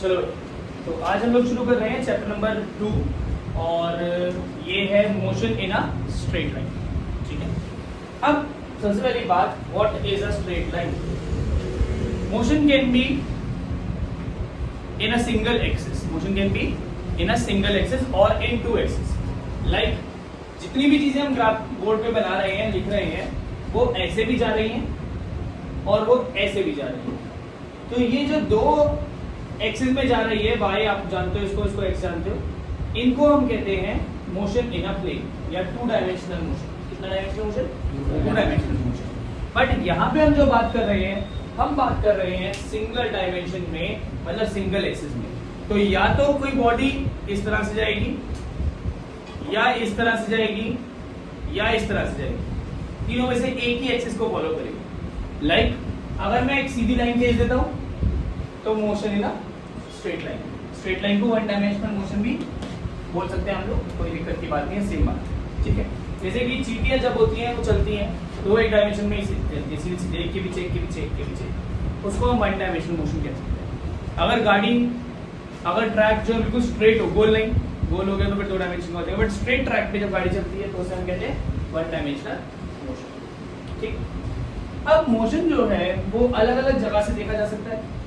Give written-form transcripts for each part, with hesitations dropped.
चलो तो आज हम लोग शुरू कर रहे हैं चैप्टर नंबर 2 और ये है motion in a straight line. ठीक है, अब सबसे पहली बात, what is a straight line? Motion can be in a single axis, motion can be in a single axis और इन टू एक्सिस। लाइक जितनी भी चीजें हम ग्राफ बोर्ड पे बना रहे हैं, लिख रहे हैं, वो ऐसे भी जा रही हैं और वो ऐसे भी जा रही हैं। तो ये जो दो एक्सिस में जा रही है, वाई आप जानते हो इसको, इसको एक्स जानते हो, इनको हम कहते हैं मोशन इन अ प्लेन या टू डायमेंशनल मोशन। कितना dimensional motion? Two dimensional motion. But यहाँ पे हम जो बात कर रहे हैं, हम बात कर रहे हैं सिंगल डायमेंशन में, मतलब सिंगल एक्सिस में। तो या तो कोई बॉडी इस तरह से जाएगी, या इस तरह से जाएगी, या इस तरह से जाएगी। तीनों में से एक ही एक्सिस को फॉलो करेगी। लाइक अगर मैं एक सीधी लाइन खींच देता हूं तो motion in a straight line. Straight line को वन डायमेंशनल मोशन भी बोल सकते हैं हम लोग, कोई दिक्कत की बात नहीं है, सेम बात। ठीक है, जैसे कि चींटियां जब होती हैं वो चलती हैं तो वो एक डायमेंशन में ही चलती है, सीधे एक के पीछे एक के पीछे एक के पीछे, उसको हम वन डायमेंशनल मोशन कह सकते हैं। अगर गाड़ी, अगर ट्रैक जो बिल्कुल स्ट्रेट हो, गोल नहीं, गोल हो गया तो फिर दो डायमेंशन हो जाएगा, बट स्ट्रेट ट्रैक पे जब गाड़ी चलती है तो उसे हम कहते हैं वन डायमेंशनल मोशन। ठीक, अब मोशन जो है वो अलग अलग जगह से देखा जा सकता है,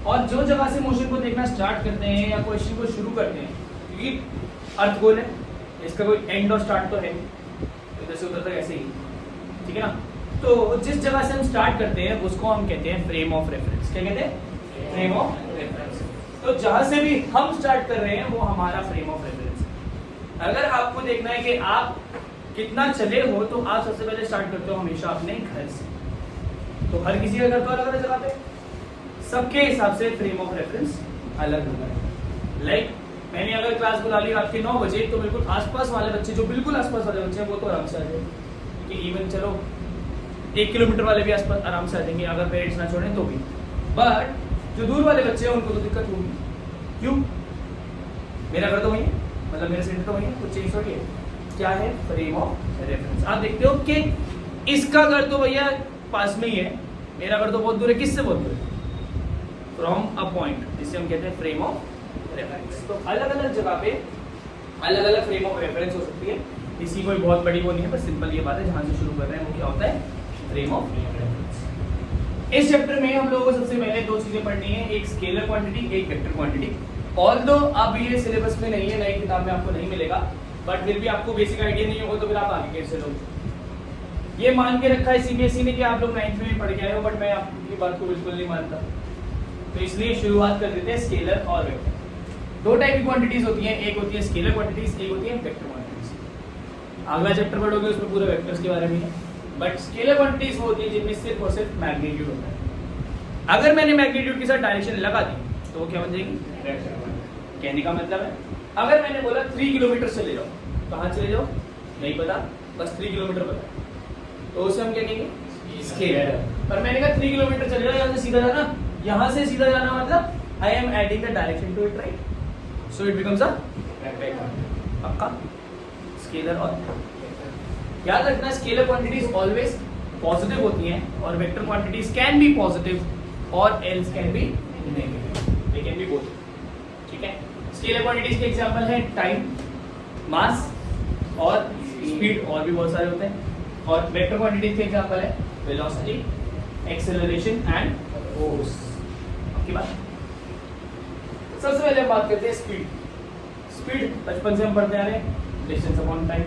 और जो जगह से मोशन को देखना स्टार्ट करते हैं या क्वेश्चन को शुरू करते हैं, क्योंकि अर्थ गोल है, इसका कोई एंड और स्टार्ट तो है, इधर से उधर तक ऐसे ही, ठीक है ना। तो जिस जगह से हम स्टार्ट करते हैं उसको हम कहते हैं फ्रेम ऑफ रेफरेंस। क्या कहते हैं? Frame of reference. तो जहां से भी हम स्टार्ट कर रहे हैं वो हमारा फ्रेम ऑफ रेफरेंस है। अगर आपको देखना है कि आप कितना चले हो तो आप सबसे पहले स्टार्ट करते हो हमेशा अपने घर से। तो हर किसी का घर तो अलग अलग जगह पे, सबके हिसाब से फ्रेम ऑफ रेफरेंस अलग अलग है। लाइक मैंने अगर क्लास बुला ली रात के 9 बजे तो बिल्कुल आसपास वाले बच्चे, जो बिल्कुल आसपास वाले बच्चे हैं, वो तो आराम से आ जाएंगे। कि इवन चलो 1 किलोमीटर वाले भी आसपास आराम से आ जाएंगे अगर पेरेंट्स ना छोड़ें तो भी। बट जो दूर वाले बच्चे हैं उनको तो दिक्कत होगी। क्यों? मेरा घर तो वही है, मतलब मेरा सेंटर तो वही है, कुछ चेंज थोड़ी है। क्या है? Frame of reference. आप देखते हो कि इसका घर तो भैया पास में ही है, मेरा घर तो बहुत दूर है। किससे बहुत दूर है? फ्रॉम अ पॉइंट, जिसे हम कहते हैं फ्रेम ऑफ रेफरेंस। तो अलग अलग जगह पे अलग अलग फ्रेम ऑफ रेफरेंस हो सकती है। इसी कोई बहुत बड़ी वो नहीं है, बस सिंपल ये बात है, जहां से शुरू कर रहे हैं वो क्या होता है? Frame of reference. इस चैप्टर में हम लोगों को सबसे पहले दो चीजें पढ़नी है, एक स्केलर क्वांटिटी, एक वेक्टर क्वांटिटी। ऑल्दो अब ये सिलेबस में नहीं है, नई किताब में आपको नहीं मिलेगा, बट फिर भी आपको बेसिक आइडिया नहीं होगा तो फिर आप आगे कैसे लोगे? ये मान के रखा है सीबीएसई ने कि आप लोग 9th में भी पढ़ के आए हो, बट मैं आपकी बात को बिल्कुल नहीं मानता। तो इसलिए शुरुआत कर देते हैं स्केलर और वेक्टर। दो टाइप की क्वांटिटीज होती हैं, एक होती है स्केलर क्वांटिटीज, एक होती है वेक्टर क्वांटिटीज। अगला चैप्टर पढ़ोगे उसमें पूरे वेक्टर्स के बारे में है, बट स्केलर क्वांटिटीज वो होती है जिनमें सिर्फ और सिर्फ मैग्नीट्यूड होता है। अगर मैंने मैग्नीट्यूड के साथ डायरेक्शन लगा दी तो वो क्या बन जाएगी? वेक्टर। कहने का मतलब है अगर मैंने बोला 3 किलोमीटर चले जाओ, कहाँ चले जाओ नहीं पता, बस 3 किलोमीटर पता, तो उसे हम क्या कहेंगे? स्केलर। पर मैंने कहा 3 किलोमीटर चले जाओ, यहाँ से सीधा जाना, यहाँ से सीधा जाना मतलब I am adding the direction to it, right? So it becomes a vector. पक्का? स्केलर और याद रखना, स्केलर क्वांटिटीज ऑलवेज पॉजिटिव होती हैं और vector quantities can be positive और else can be negative, they can be both. ठीक है, स्केलर क्वांटिटीज के एग्जांपल है टाइम, मास और स्पीड, और भी बहुत सारे होते हैं। और वेक्टर क्वांटिटीज के एग्जांपल है वेलोसिटी, एक्सेलरेशन एंड फोर्स। आपकी बात। सबसे पहले हम बात करते हैं स्पीड। स्पीड बचपन से हम पढ़ते आ रहे हैं, डिस्टेंस अपॉन टाइम।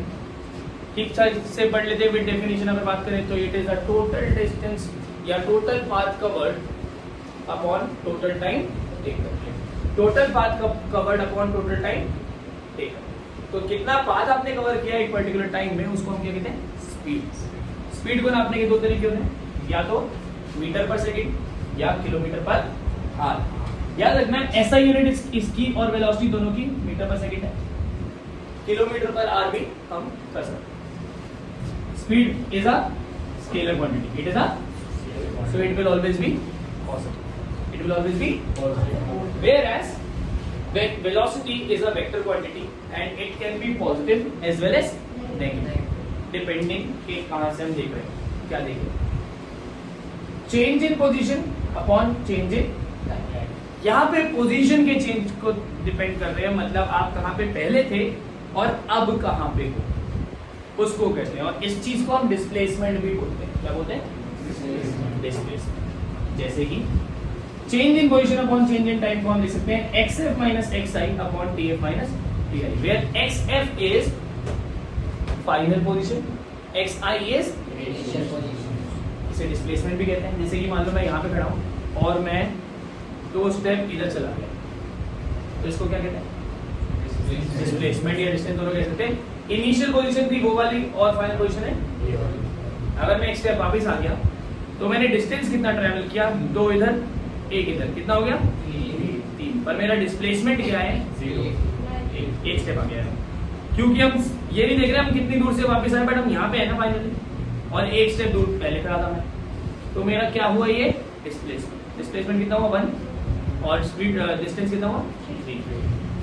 ठीक से पढ़ लेते हैं। विद डेफिनेशन अगर बात करें तो it is a total distance या total path covered upon total time taken. Total path covered upon total time taken. तो कितना पाथ आपने कवर किया एक पर्टिकुलर टाइम में, उसको हम क्या कहते हैं? स्पीड। स्पीड को नापने के दो तरीके होते हैं, या तो मीटर पर सेकंड या किलोमीटर पर आवर। याद रखना ऐसा यूनिट इसकी और वेलोसिटी दोनों की मीटर पर सेकंड है, किलोमीटर पर आवर भी हम कर सकते हैं। Speed is a scalar quantity, it is a, so it will always be positive, it will always be positive, whereas velocity is a vector quantity and it can be positive as well as negative depending कि कहाँ से हम देख रहे हैं, क्या देख रहे हैं। Change in position upon change in time, यहाँ पे पोजीशन के चेंज को डिपेंड कर रहे हैं, मतलब आप कहाँ पे पहले थे और अब कहाँ पे हो, उसको कहते हैं। और इस चीज को हम डिस्प्लेसमेंट भी बोलते हैं। क्या बोलते हैं? डिस्प्लेसमेंट। जैसे कि change in position upon change in time को हम लिख सकते हैं xf minus xi upon tf minus ti, where xf is final position, xi is initial position. इसे डिस्प्लेसमेंट भी कहते हैं। जैसे कि मान लो मैं यहाँ पे खड़ा हूँ और मैं 2 स्टेप इधर चला गया, तो इसको क्या कहते हैं? डिस्प्लेसमेंट या डिस्टेंस दोनों कह सकते हैं। इनिशियल पोजीशन थी वो वाली और फाइनल पोजीशन है। अगर मैं एक स्टेप वापस आ गया तो मैंने डिस्टेंस कितना ट्रेवल किया? 2 इधर 1 इधर, कितना हो गया? 3। पर मेरा डिस्प्लेसमेंट क्या है? 0। एक स्टेप आ गया है, क्योंकि हम ये नहीं देख रहे हम कितनी दूर से वापस आए, बट हम यहाँ पे है ना फाइनली, और एक स्टेप दूर पहले खड़ा था मैं, तो मेरा क्या हुआ? ये डिस्प्लेसमेंट। डिस्प्लेसमेंट कितना हुआ? 1, और स्पीड डिस्टेंस कितना हुआ? 3।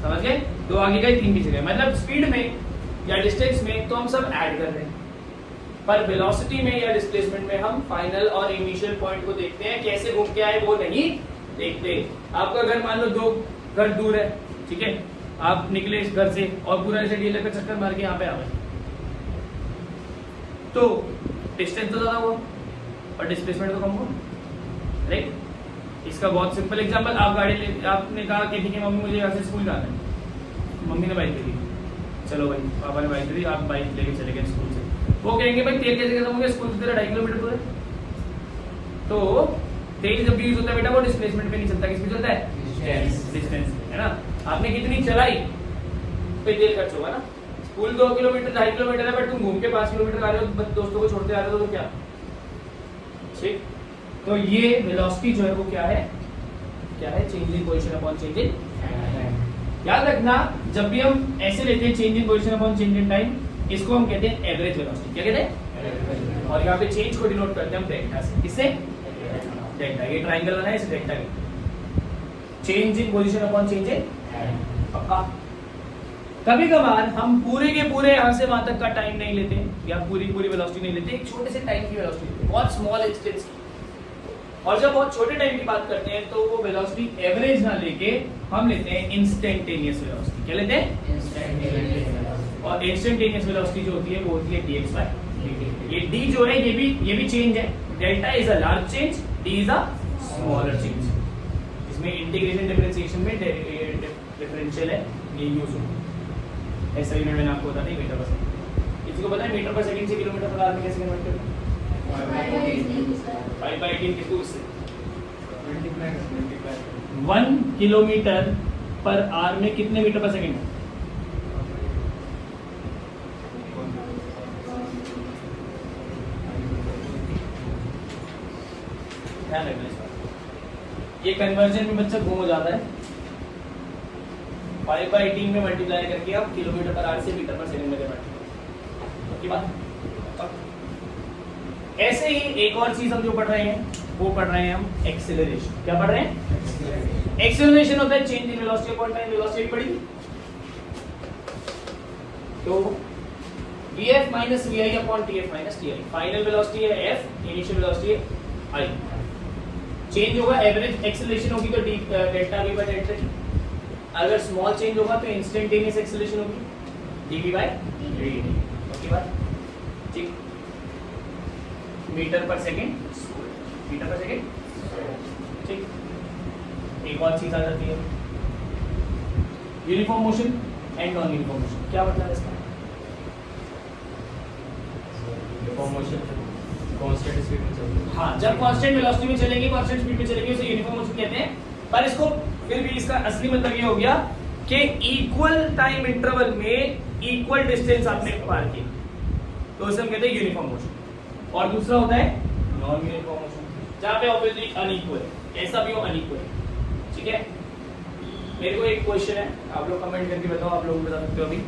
समझ गए? 2 आगे गए 3 पीछे गए, मतलब स्पीड में या डिस्टेंस में तो हम सब ऐड कर रहे हैं, पर वेलोसिटी में या डिस्प्लेसमेंट में हम फाइनल और इनिशियल पॉइंट को देखते हैं, कैसे घूम के आए वो नहीं देखते। आपका घर मान लो 2 घर दूर है, ठीक है, आप निकले इस घर से और पूरा ऐसे डीएलए का चक्कर मार के यहाँ पे आ गए, तो डिस्टेंस तो ज्यादा हुआ और डिस्प्लेसमेंट तो कम हुआ, राइट? इसका बहुत सिंपल एग्जांपल, आप गाड़ी ले, आपने कहा कि ठीक है मम्मी मुझे यहाँ से स्कूल जाना है, मम्मी ने बाइक ले ली, चलो भाई पापा ने बाइक ले ली, आप बाइक लेके चले गए स्कूल से, वो कहेंगे भाई तेल कैसे खत्म हो गया? स्कूल से तेरा 2.5 किलोमीटर दूर है। तो तेल जब यूज होता है बेटा वो डिस्प्लेसमेंट पे नहीं चलता, किस पे चलता है? डिस्टेंस, है ना? आपने कितनी चलाई पे तेल खर्च होगा ना। स्कूल 2 किलोमीटर 2.5 किलोमीटर है, बट तुम घूम के 5 किलोमीटर आ रहे हो, दोस्तों को छोड़ते आ रहे हो, तो क्या? ठीक, तो ये वेलोसिटी जो है वो क्या है? क्या है? Change in position upon change in time. याद रखना, जब भी हम ऐसे लेते हैं change in position upon change in time, इसको हम कहते हैं एवरेज वेलोसिटी। क्या कहते हैं? और यहाँ पे चेंज को डिनोट करते हैं हम डेल्टा से। किससे? डेल्टा। ये ट्रायंगल बना है, इसे डेल्टा कहते हैं। Change in position upon change इन पक्का। कभी कभार हम पूरे के पूरे यहाँ से वहां तक का टाइम नहीं लेते, या पूरी वेलोसिटी नहीं लेते, एक छोटे से टाइम की वेलोसिटी लेते हैं, बहुत स्मॉल इंस्टेंस की। और जब बहुत छोटे टाइम की बात करते हैं तो वो वेलोसिटी एवरेज ना लेके हम लेते हैं इंस्टेंटेनियस वेलोसिटी। क्या लेते हैं? इंस्टेंटेनियस। और इंस्टेंटेनियस वेलोसिटी जो होती है वो होती है dx by dt। ये d जो है ये भी चेंज है। Delta is a large change, d is a smaller change. इसमें इंटीग्रेशन डिफरेंशिएशन में डिफरेंशियल है, ये यूज होता है। ऐसा यूनिट मैंने आपको बता दी मीटर पर सेकंड। किसी को पता है मीटर पर सेकंड से किलोमीटर पर आवर में कैसे कन्वर्ट करते हैं? 5/18 के 2 से 1 किलोमीटर पर आवर में कितने मीटर पर सेकंड है? ध्यान रखना इस बात। ये कन्वर्जन में बच्चा घूम हो जाता है। 5/18 में मल्टीप्लाई करके आप किलोमीटर पर आवर से मीटर पर सेकंड में कन्वर्ट करें। की बात। ऐसे ही एक और चीज हम जो पढ़ रहे हैं वो पढ़ रहे हैं हम एक्सेलरेशन। क्या पढ़ रहे हैं? एक्सेलरेशन होता है change in velocity upon time. Velocity पढ़ी तो vf minus vi upon tf minus ti। Final velocity है f, इनिशियल वेलोसिटी है i। चेंज होगा, एवरेज एक्सेलरेशन होगी तो delta v by delta t। अगर स्मॉल चेंज होगा तो इंस्टेंटेनियस एक्सेलरेशन होगी dv बाय dt। ओके बात, ठीक। मीटर पर सेकंड, मीटर पर सेकंड, ठीक। एक और चीज आ जाती है uniform motion and non uniform motion. क्या मतलब है इसका? यूनिफॉर्म मोशन कांस्टेंट स्पीड में चलती है। हाँ, जब कांस्टेंट वेलोसिटी में चलेंगे, कांस्टेंट स्पीड में चलेंगे, उसे यूनिफॉर्म मोशन कहते हैं। पर इसको फिर भी इसका असली मतलब ये हो गया कि इक्वल टाइम इंटरवल में इक्वल डिस्टेंस आपने पार की, तो उसे हम कहते हैं यूनिफॉर्म मोशन। और दूसरा होता है नॉन यूनिफॉर्म मोशन, जहाँ पे ऑब्वियसली अनइक्वल है, ऐसा भी हो अनइक्वल, ठीक है। मेरे को एक क्वेश्चन है, आप लोग कमेंट करके बताओ, आप लोग बता सकते हो अभी।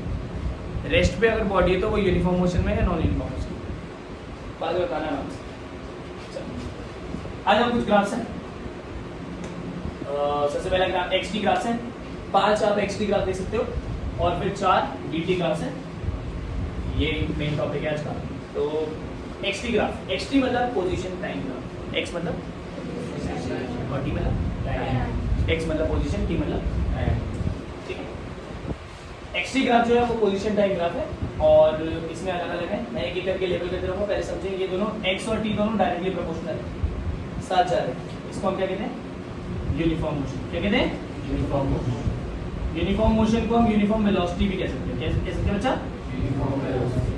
रेस्ट पे अगर बॉडी है तो वो यूनिफॉर्म मोशन में है नॉन यूनिफॉर्म मोशन? बाद में बताना नाम से। आज हम कुछ ग्राफ्स हैं। सबसे पहला ग्राफ एक्स टी ग्राफ्स है। 5 आप एक्स टी ग्राफ देख सकते हो और फिर 4 डी टी ग्राफ्स है। ये मेन टॉपिक है आज का। तो x T graph, x T मतलब पोजीशन टाइम ग्राफ, एक्स मतलब और टी मतलब टाइम। एक्स मतलब पोजीशन, टी मतलब ठीक है। एक्सटी ग्राफ जो है वो पोजीशन टाइम ग्राफ है और इसमें अलग अलग है। मैं एक एक करके लेबल करते रहूँगा, पहले समझें ये दोनों एक्स और टी दोनों डायरेक्टली प्रोपोर्शनल है, साथ जा रहे हैं। इसको हम क्या कहते हैं? Uniform motion. क्या कहते हैं? Uniform motion. यूनिफॉर्म मोशन को हम यूनिफॉर्म वेलोसिटी भी कह सकते हैं। कैसे कह सकते हैं बच्चा? Uniform velocity.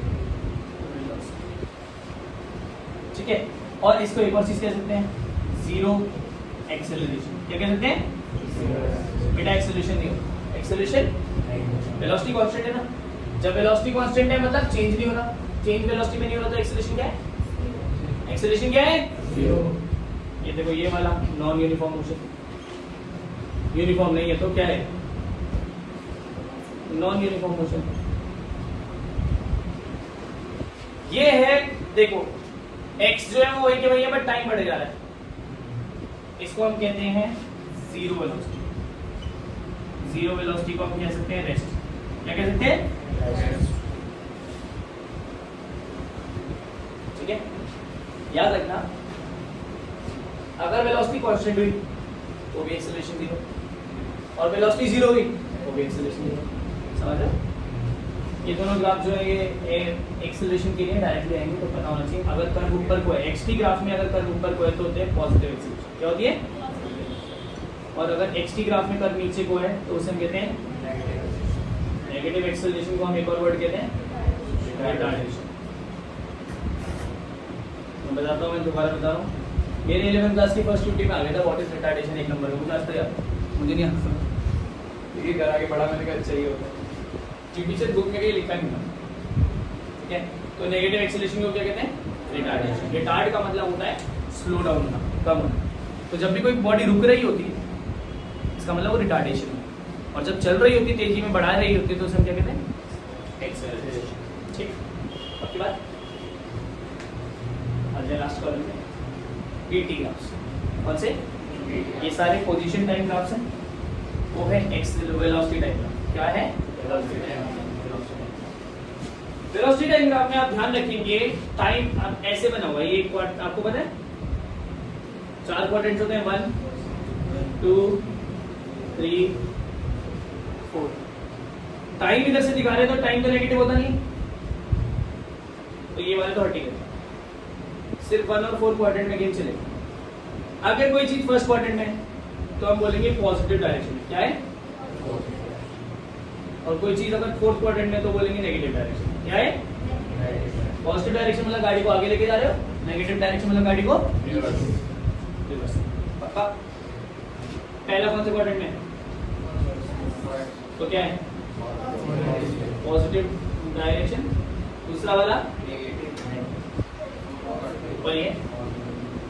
ठीक है। और इसको एक और चीज कह सकते हैं, जीरो एक्सेलरेशन। क्या कह सकते हैं? बेटा एक्सेलरेशन नहीं हो, एक्सेलरेशन वेलोसिटी कांस्टेंट है ना। जब वेलोसिटी कांस्टेंट है मतलब चेंज नहीं हो रहा, चेंज वेलोसिटी में नहीं हो रहा तो एक्सेलरेशन क्या है? एक्सेलरेशन क्या है? जीरो। ये देखो ये वाला नॉन यूनिफॉर्म मोशन, यूनिफॉर्म नहीं है तो क्या है? Non uniform motion. ये है देखो x जो है वो वही के वही है बट टाइम बढ़ जा रहा है। इसको हम कहते हैं जीरो वेलोसिटी। जीरो वेलोसिटी को हम कह सकते हैं रेस्ट। क्या कह सकते हैं? ठीक है। याद रखना अगर वेलोसिटी कांस्टेंट हुई तो भी एक्सेलरेशन जीरो, और वेलोसिटी जीरो हुई तो भी एक्सेलरेशन जीरो। समझ रहे? ये दोनों ग्राफ जो है ये एक्सेलरेशन के लिए डायरेक्टली आएंगे तो पता होना चाहिए। अगर कर्व ऊपर को है, एक्सटी ग्राफ में अगर कर्व ऊपर को है तो होते हैं पॉजिटिव एक्सेलरेशन। क्या होती है? और अगर एक्सटी ग्राफ में कर्व नीचे को है तो उसे हम कहते हैं नेगेटिव एक्सेलरेशन को हम एक और वर्ड कहते हैं रिटार्डेशन। मैं बताता हूँ, मैं दोबारा बता रहा हूँ। मेरे 11th क्लास की फर्स्ट ड्यूटी में आ गया था व्हाट इज रिटार्डेशन, एक नंबर का मुझे आज तक याद, मुझे नहीं आता ये घर आके पढ़ा मैंने कहा चाहिए होता है टीचर बुक में कहीं लिखा नहीं था। ठीक है। तो नेगेटिव एक्सेलरेशन को क्या कहते हैं? रिटार्डेशन। रिटार्ड का मतलब होता है स्लो डाउन होना, कम होना। तो जब भी कोई बॉडी रुक रही होती है इसका मतलब वो रिटार्डेशन है, और जब चल रही होती है तेजी में बढ़ा रही होती है तो उसे हम क्या कहते हैं? एक्सेलरेशन। ठीक। अब की बात लास्ट कॉलम में वीटी ग्राफ्स। कौन से? ये सारे पोजीशन टाइम ग्राफ्स हैं। वो है एक्स वेलोसिटी टाइम ग्राफ। क्या है? वेलोसिटी टाइम ग्राफ में आप ध्यान रखेंगे टाइम ऐसे बना हुआ है। ये आपको पता है 4 क्वाड्रेंट्स होते हैं, 1 2 3 4। टाइम इधर से दिखा रहे हैं तो टाइम तो नेगेटिव होता नहीं, तो ये वाले तो हटेगा। सिर्फ 1 और 4 क्वाड्रेंट में गेम चलेगा। अगर कोई चीज फर्स्ट क्वाड्रेंट में है तो हम बोलेंगे पॉजिटिव डायरेक्शन में। क्या है? और कोई चीज अगर फोर्थ क्वाड्रेंट में तो बोलेंगे नेगेटिव डायरेक्शन। क्या है? पॉजिटिव डायरेक्शन मतलब गाड़ी को आगे लेके जा रहे हो, नेगेटिव डायरेक्शन मतलब गाड़ी को रिवर्स। पक्का? पहला कौन से क्वाड्रेंट में? तो क्या है? Positive direction. दूसरा वाला ऊपर ये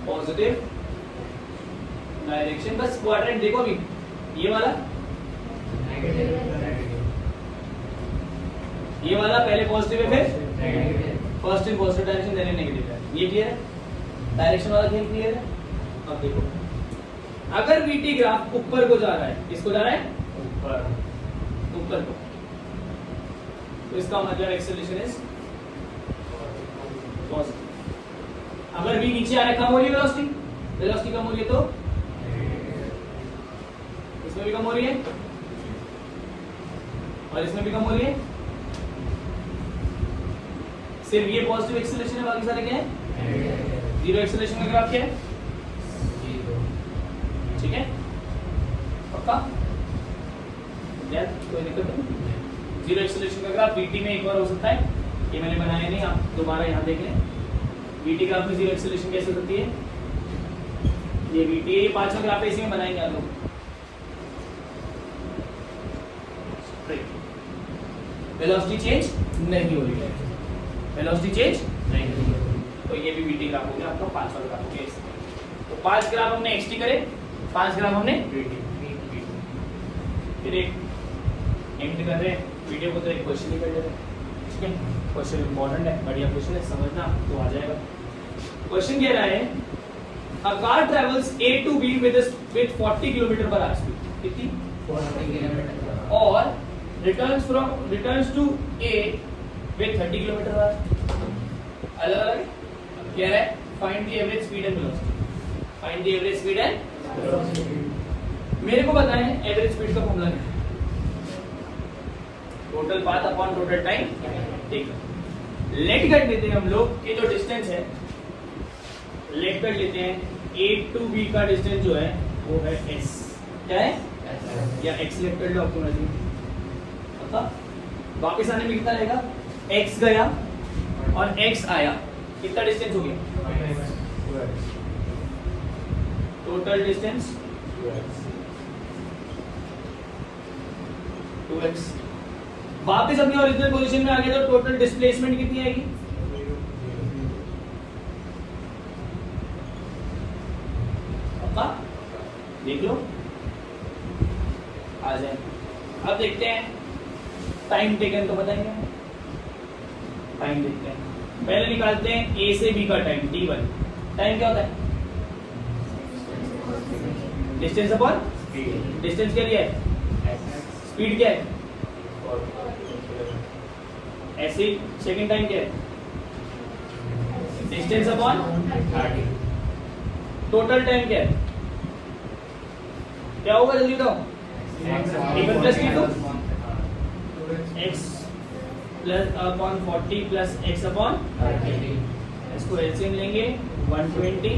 पॉजिटिव डायरेक्शन। बस क्वाड्रेंट देखो अभी, ये वाला ये वाला पहले पॉजिटिव है फिर first in positive direction then negative है। ये क्लियर है? डायरेक्शन वाला खेल क्लियर है? अब देखो अगर वीटी ग्राफ ऊपर को जा रहा है, किसको जा रहा है? ऊपर को, तो इसका मतलब एक्सेलरेशन इज पॉजिटिव। अगर वी नीचे आ रहा है, कम हो रही है वेलोसिटी, वेलोसिटी कम हो रही है तो इसमें भी कम हो रही है और इसमें भी कम हो रही है। सिर्फ ये पॉजिटिव एक्सेलरेशन है, बाकी सारे क्या है? जीरो एक्सेलरेशन का ग्राफ क्या है? ठीक है? पक्का? कोई दिक्कत नहीं। जीरो एक्सेलरेशन का ग्राफ वीटी में एक बार हो सकता है, ये मैंने बनाया नहीं, आप दोबारा यहाँ देख लें। वीटी ग्राफ में जीरो एक्सेलरेशन कैसे होती है? ये वीटी है, ये 5वां ग्राफ है, इसी में बनाएंगे आप लोग। वेलोसिटी चेंज नहीं हो रही है, वेलोसिटी चेंज नहीं हो रही है, तो ये भी वीटी ग्राफ हो गया आपका 5वां ग्राफ हो गया। तो 5 ग्राफ हमने एक्सटी करे, 5 ग्राफ हमने वीटी। फिर एक एंड कर रहे हैं वीडियो को, तो एक क्वेश्चन ही कर रहे हैं। ठीक है? क्वेश्चन इंपॉर्टेंट है, बढ़िया क्वेश्चन है, समझना तो आ जाएगा। क्वेश्चन कह रहा है a car travels A to B with 40 kilometre per hour speed, कितनी? 40 किलोमीटर, और returns to A with 30 kilometre per hour. अलग अलग कह रहा है find the average speed and velocity, find the average speed and velocity. मेरे को बताएं एवरेज स्पीड का फॉर्मूला क्या है? Total path upon total time. ठीक है, लेट कर लेते हैं हम लोग कि जो डिस्टेंस है, लेट कर लेते हैं A to B का डिस्टेंस जो है वो है S। क्या है? या X लेट कर लो आपको मर्जी। पता? वापस आने में कितना रहेगा? X गया और X आया, कितना डिस्टेंस हो गया? Total distance 2x। वापस अपनी ओरिजिनल पोजीशन में आ गया तो टोटल डिस्प्लेसमेंट कितनी आएगी? पक्का? देख लो, आ जाए। अब देखते हैं टाइम टेकन, तो बताएंगे टाइम देखते हैं। पहले निकालते हैं A से B का टाइम t1। टाइम क्या होता है? डिस्टेंस अपॉन डिस्टेंस क्या दिया है? स्पीड क्या है? ऐसे सेकंड टाइम क्या है? डिस्टेंस अपॉन टोटल टाइम क्या है? क्या होगा जल्दी बताओ? t1 plus t2 x plus upon 40 plus x upon, इसको एलसीएम लेंगे 120,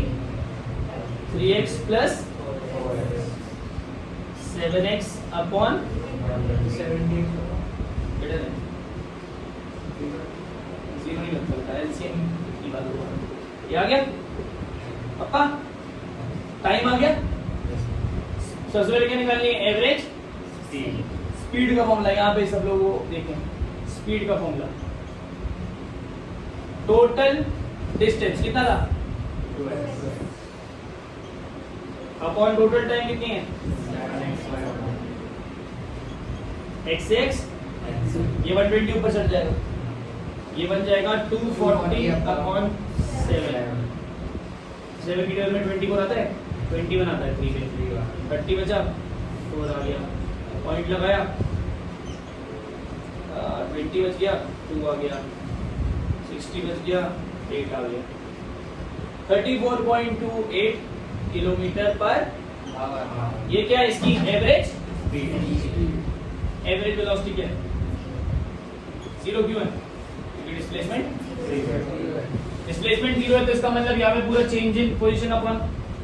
3x plus 7x upon 17। Zero नहीं लगता, एलसीएम की बात हो। ये आ गया पक्का? टाइम आ गया। सबसे पहले क्या निकालनी है? एवरेज स्पीड का फॉर्मूला यहाँ पे सब लोग वो देखें। स्पीड का फॉर्मूला टोटल डिस्टेंस कितना था? अपॉन टोटल टाइम कितनी है? x से x, ये 120 ऊपर चढ़ जाएगा, ये बन जाएगा 240 अपॉन 7 की टेबल में 20 को आता है, 20 बनाता है 3 पे 30 बचा, 4 आ गया, पॉइंट लगाया, 20 बच गया, 2 आ गया, 60 बच गया, 8 आ गया। 34.28 किलोमीटर पर आवर। ये क्या है? इसकी एवरेज एवरेज वेलोसिटी क्या है? 0 क्यों है? क्योंकि डिस्प्लेसमेंट 0 है, तो इसका मतलब यहाँ पे पूरा change in position upon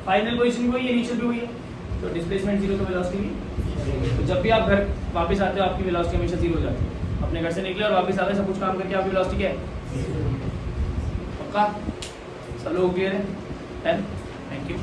final position भी वही है, इनिशियल भी वही है, तो डिस्प्लेसमेंट 0 तो वेलोसिटी भी। तो जब भी आप घर वापस आते हो आपकी वेलोसिटी हमेशा 0 हो जाती है। अपने घर से निकले और वापस आते सब कुछ काम करके आपकी वेलोसिटी क्या है? पक्का? सब लोग क्लियर है? Thank you.